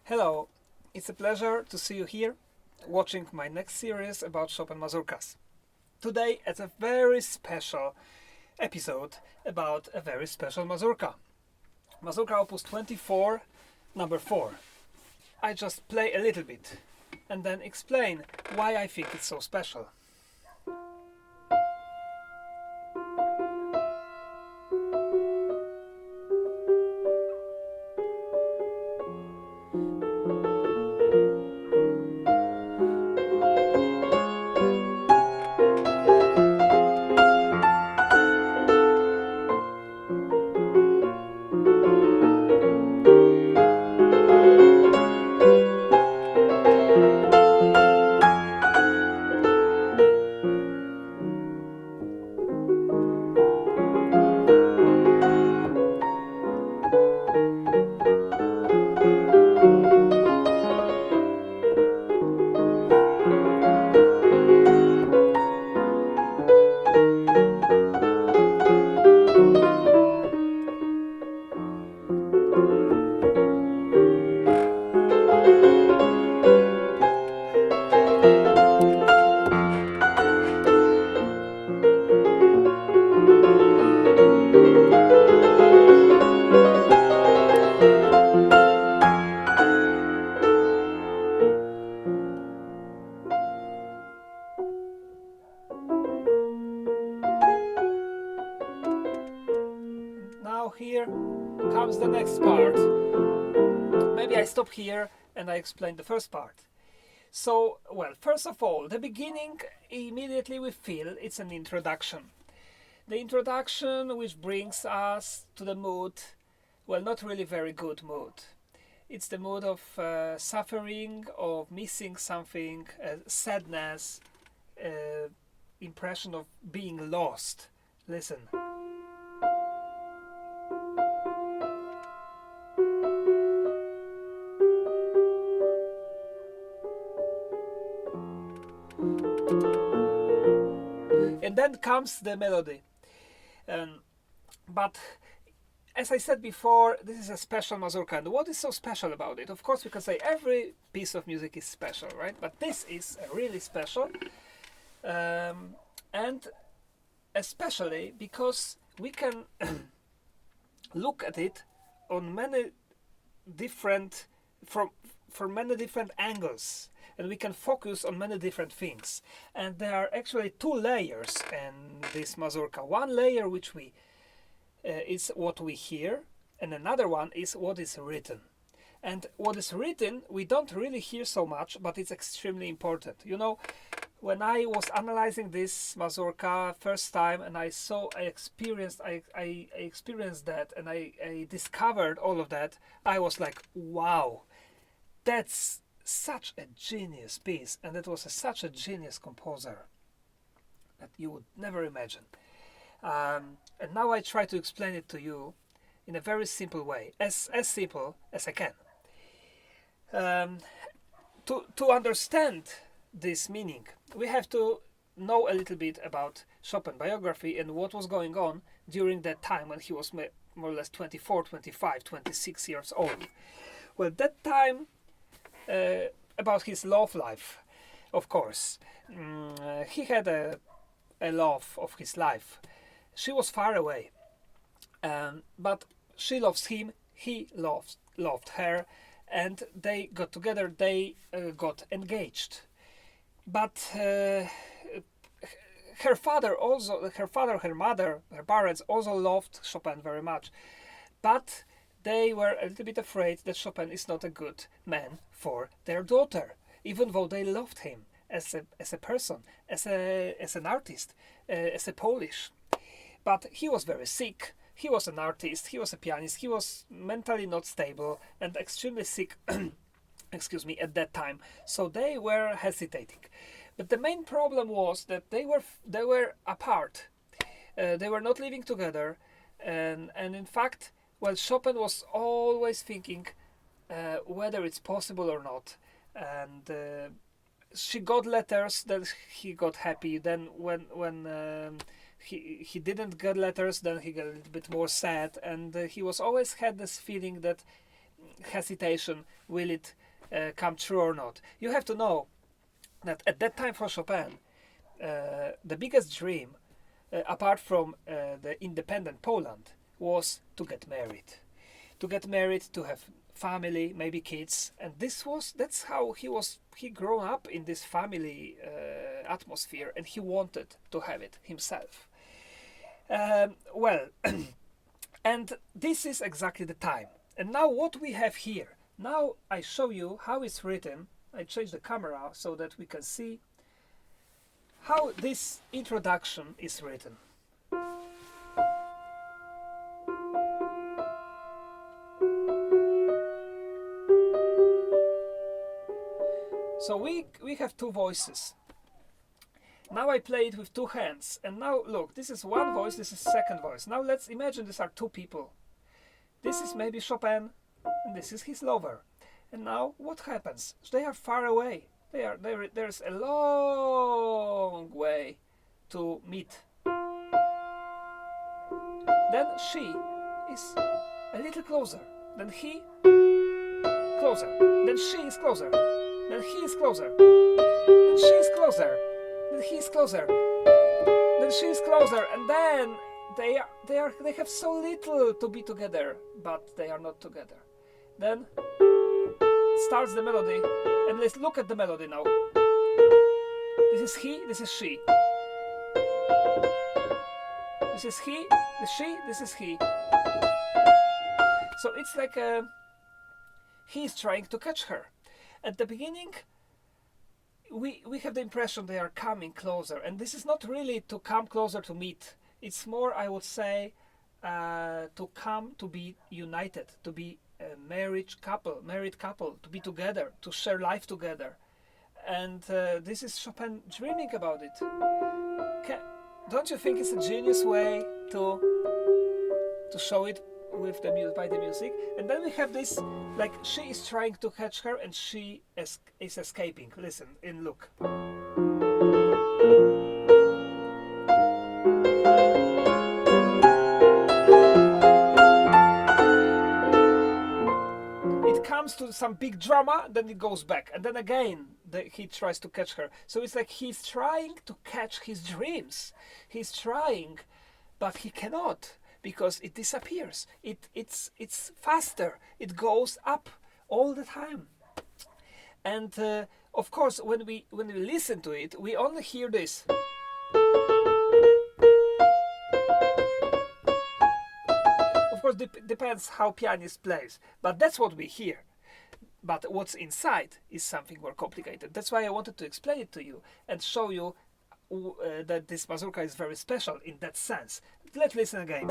Hello, it's a pleasure to see you here, watching my next series about Chopin Mazurkas. Today it's a very special episode about a very special Mazurka. Mazurka Op 24, number 4. I just play a little bit and then explain why I think it's so special. Now here comes the next part. Maybe I stop here and I explain the first part. So, well, first of all, the beginning, immediately we feel it's an introduction. The introduction which brings us to the mood, well, not really very good mood. It's the mood of suffering, of missing something, sadness, impression of being lost. Listen. And then comes the melody. But as I said before, this is a special mazurka. And what is so special about it? Of course, we can say every piece of music is special, right? But this is really special. And especially because we can look at it on many different, from many different angles. And we can focus on many different things. And there are actually two layers in this mazurka. One layer which we is what we hear, and another one is what is written. And what is written we don't really hear so much, but it's extremely important. You know, when I was analyzing this mazurka first time and I experienced that, and I discovered all of that, I was like, wow, that's such a genius piece, and it was such a genius composer that you would never imagine. And now I try to explain it to you in a very simple way, as simple as I can. To understand this meaning, we have to know a little bit about Chopin biography and what was going on during that time when he was more or less 24, 25, 26 years old. Well, that time, about his love life, of course. He had a love of his life. She was far away, but she loves him, he loved her, and they got together, they got engaged. But her mother, her parents also loved Chopin very much. But they were a little bit afraid that Chopin is not a good man for their daughter, even though they loved him as a person, as an artist, as a Polish. But he was very sick. He was an artist. He was a pianist. He was mentally not stable and extremely sick. Excuse me, at that time. So they were hesitating. But the main problem was that they were apart. They were not living together, and in fact, well, Chopin was always thinking whether it's possible or not. And she got letters, then he got happy. Then when he didn't get letters, then he got a little bit more sad. And he was always had this feeling that hesitation, will it come true or not. You have to know that at that time for Chopin, the biggest dream, apart from the independent Poland, was to get married. To get married, to have family, maybe kids, and that's how he grew up in this family atmosphere, and he wanted to have it himself. Well, and this is exactly the time. And now what we have here, now I show you how it's written. I change the camera so that we can see how this introduction is written. So we have two voices. Now I play it with two hands, and now look, this is one voice, this is second voice. Now let's imagine these are two people. This is maybe Chopin, and this is his lover. And now what happens? They are far away. There's a long way to meet. Then she is a little closer. Then he closer. Then she is closer. Then he is closer. Then she is closer. Then he is closer. Then she is closer. And then they have so little to be together, but they are not together. Then starts the melody, and let's look at the melody now. This is he, this is she. This is he, this is she, this is he. So it's like he is trying to catch her. At the beginning, we have the impression they are coming closer, and this is not really to come closer to meet. It's more, I would say, to come to be united, to be a married couple, to be together, to share life together. And this is Chopin dreaming about it. Don't you think it's a genius way to show it with by the music? And then we have this, like she is trying to catch her and she is escaping. Listen and look. To some big drama, then it goes back, and then again he tries to catch her. So it's like he's trying to catch his dreams. He's trying, but he cannot, because it disappears. It's faster. It goes up all the time. And of course, when we listen to it, we only hear this. Of course, depends how pianist plays, but that's what we hear. But what's inside is something more complicated. That's why I wanted to explain it to you and show you that this mazurka is very special in that sense. Let's listen again.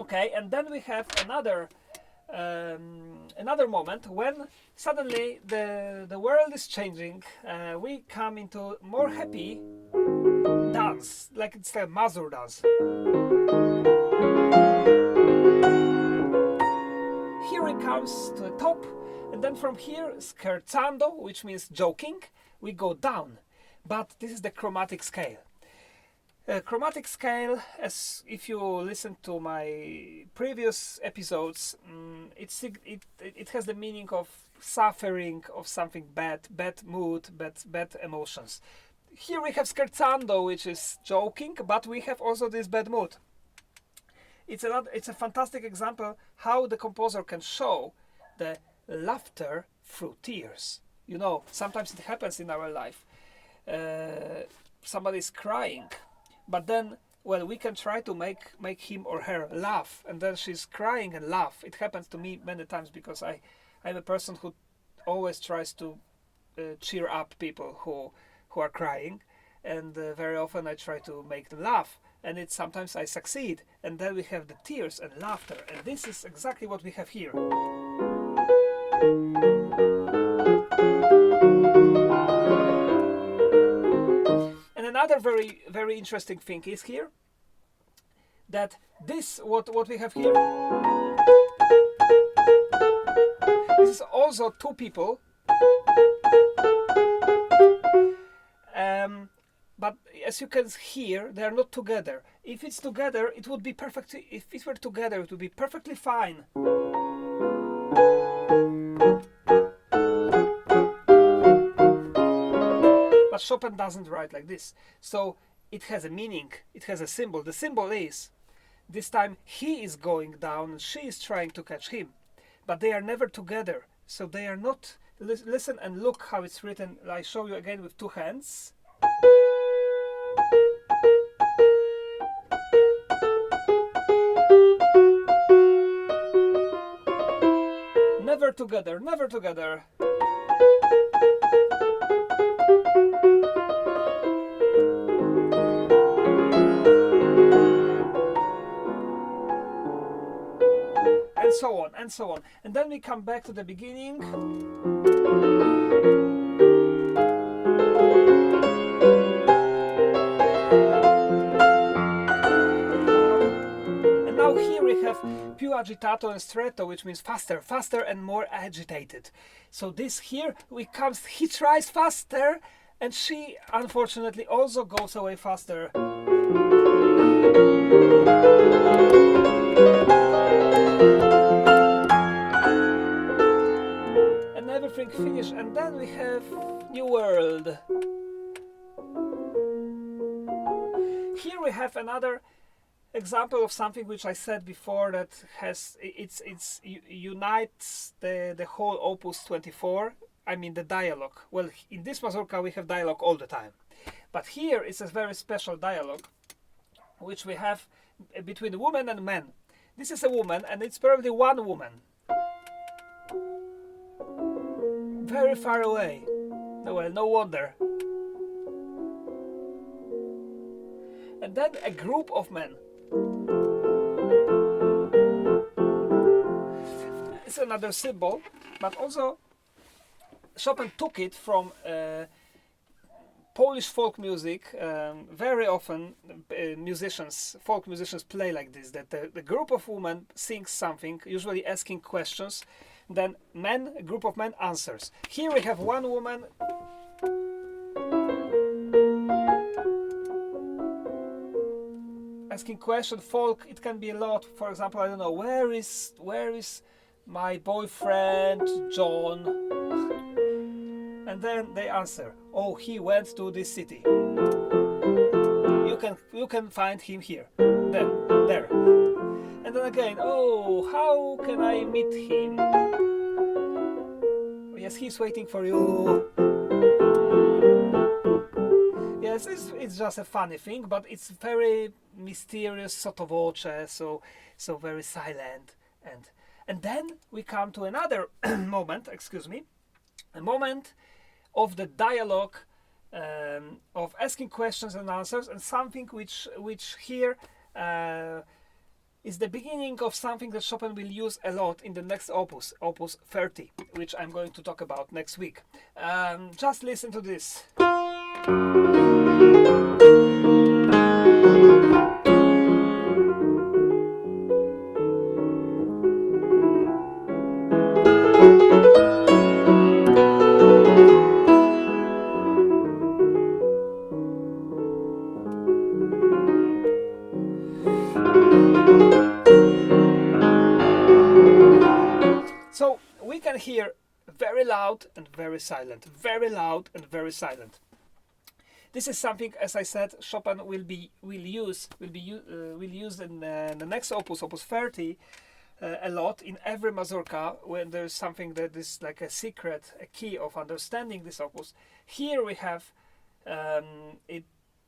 Okay, and then we have another moment when suddenly the world is changing. We come into more happy dance, like it's a Mazur dance. Here it comes to the top, and then from here scherzando, which means joking, we go down. But this is the chromatic scale. Chromatic scale, as if you listen to my previous episodes, it has the meaning of suffering, of something bad mood, bad emotions. Here we have scherzando, which is joking, but we have also this bad mood. It's a fantastic example how the composer can show the laughter through tears. You know, sometimes it happens in our life. Somebody is crying. But then, well, we can try to make him or her laugh, and then she's crying and laugh. It happens to me many times because I'm a person who always tries to cheer up people who are crying, and very often I try to make them laugh, and sometimes I succeed, and then we have the tears and laughter, and this is exactly what we have here. Another very, very interesting thing is here that this, what we have here, this is also two people, but as you can hear, they are not together. If it's together, it would be perfect. If it were together, it would be perfectly fine. But Chopin doesn't write like this. So it has a meaning, it has a symbol. The symbol is, this time he is going down and she is trying to catch him. But they are never together. So they are not. Listen and look how it's written. I show you again with two hands. Never together, never together. And so on, and so on. And then we come back to the beginning. And now here we have più agitato and stretto, which means faster, faster and more agitated. So this here, he tries faster, and she unfortunately also goes away faster. And everything finished, and then we have New World. Here we have another example of something which I said before, that unites the whole opus 24. I mean the dialogue. Well, in this mazurka we have dialogue all the time, but here is a very special dialogue which we have between woman and man. This is a woman, and it's probably one woman very far away. Well, no wonder. And then a group of men. It's another symbol, but also Chopin took it from Polish folk music. Very often folk musicians play like this, that the group of women sings something, usually asking questions, then a group of men answers. Here we have one woman asking question. Folk, it can be a lot. For example, I don't know, where is my boyfriend John? And then they answer, oh, he went to this city. You can find him here, there. And then again, oh, how can I meet him? Oh, yes, he's waiting for you. Yes, it's just a funny thing, but it's very mysterious, sotto voce, so very silent. And then we come to another moment, a moment of the dialogue, of asking questions and answers, and something which here is the beginning of something that Chopin will use a lot in the next opus 30, which I'm going to talk about next week. Just listen to this. So we can hear very loud and very silent, very loud and very silent. This is something, as I said, Chopin will use in the next opus 30, a lot in every mazurka, when there's something that is like a secret, a key of understanding this opus. Here we have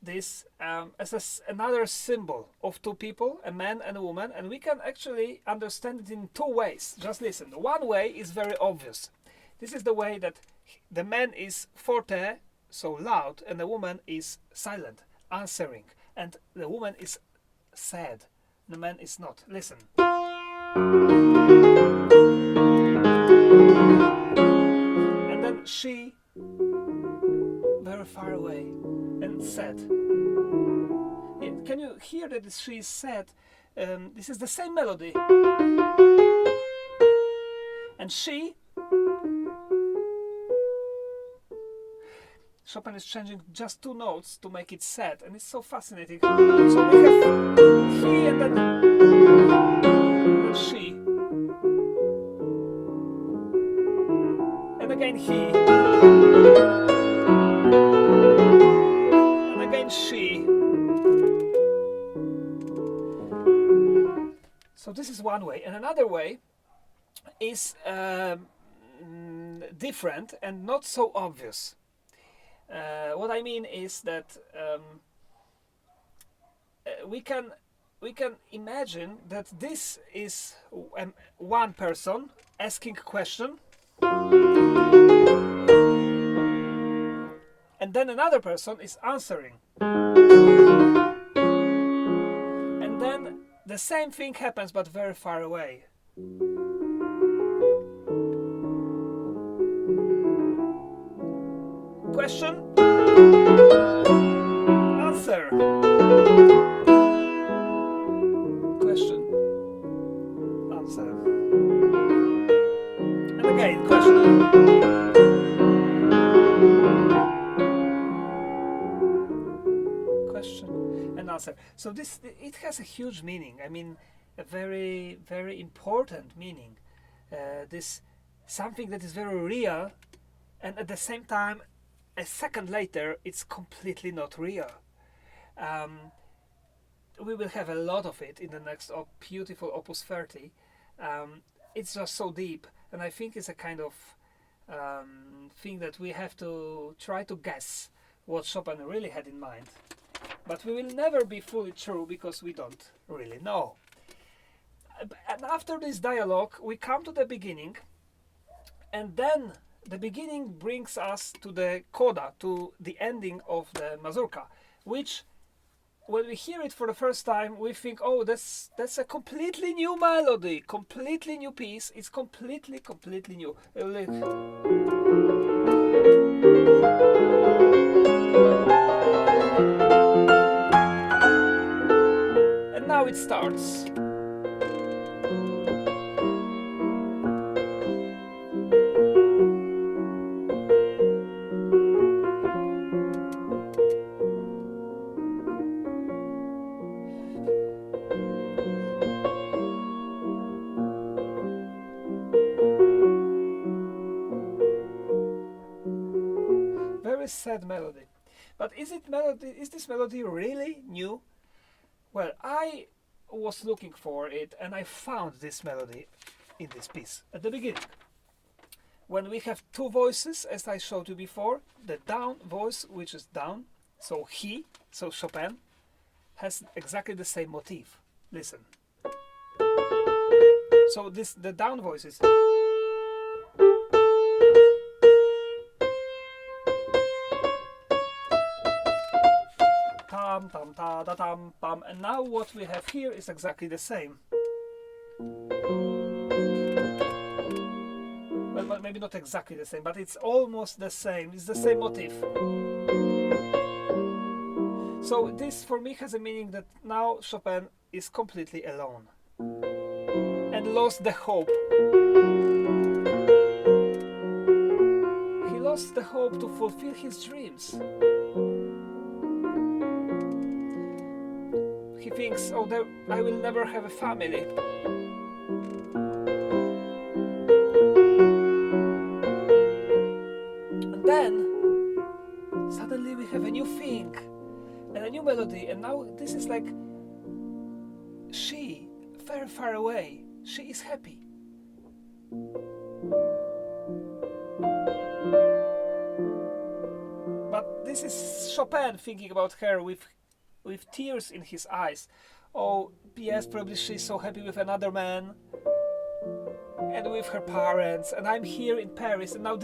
this as another symbol of two people, a man and a woman, and we can actually understand it in two ways. Just listen. One way is very obvious. This is the way that the man is forte, so loud, and the woman is silent, answering, and the woman is sad, the man is not. Listen. And then she very far away and sad. Can you hear that she is sad? This is the same melody. And Chopin is changing just 2 notes to make it sad, and it's so fascinating. So we have he and then she. And again he. And again she. So this is one way. And another way is different and not so obvious. What I mean is that we can imagine that this is one person asking a question, and then another person is answering, and then the same thing happens but very far away. Question, answer, question, answer, and again question, question and answer. So it has a huge meaning. I mean, a very, very important meaning. This something that is very real, and at the same time, a second later, it's completely not real. We will have a lot of it in the next beautiful Opus 30. It's just so deep, and I think it's a kind of thing that we have to try to guess what Chopin really had in mind. But we will never be fully true because we don't really know. And after this dialogue, we come to the beginning, and then the beginning brings us to the Coda, to the ending of the Mazurka, which, when we hear it for the first time, we think, oh, that's a completely new melody, completely new piece. It's completely new. And now it starts. Sad melody, but is this melody really new? Well, I was looking for it, and I found this melody in this piece at the beginning, when we have 2 voices, as I showed you before. The down voice, which is down, so Chopin has exactly the same motif. Listen. So the down voice is tam tam ta da tam pam, and now what we have here is exactly the same. Well, maybe not exactly the same, but it's almost the same. It's the same motif. So this for me has a meaning that now Chopin is completely alone and lost the hope. He lost the hope to fulfill his dreams. He thinks, oh, I will never have a family. And then, suddenly we have a new thing, and a new melody, and now this is like, she, very far away, she is happy. But this is Chopin thinking about her with tears in his eyes. Oh, yes, probably she's so happy with another man and with her parents, and I'm here in Paris. And now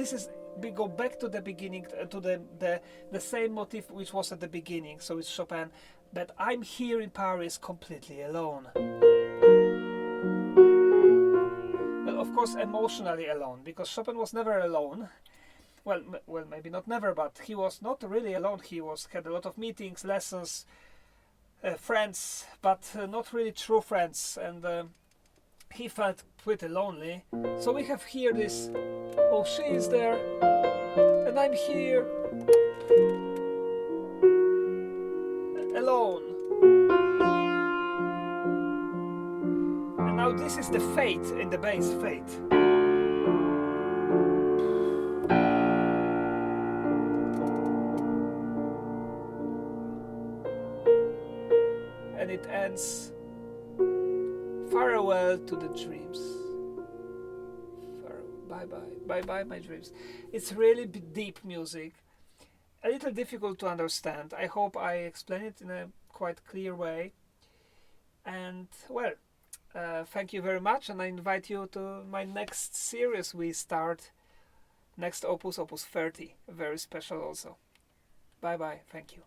we go back to the beginning, to the same motif which was at the beginning. So it's Chopin, but I'm here in Paris completely alone. Well, of course, emotionally alone, because Chopin was never alone. Well, maybe not never, but he was not really alone. He had a lot of meetings, lessons, friends, but not really true friends, and he felt pretty lonely. So we have here this, oh, she is there, and I'm here, alone. And now this is the fate in the bass, fate. And it ends, farewell to the dreams. Bye bye, bye bye my dreams. It's really deep music, a little difficult to understand. I hope I explain it in a quite clear way. And well, thank you very much, and I invite you to my next series. We start next opus, opus 30, very special also. Bye bye, thank you.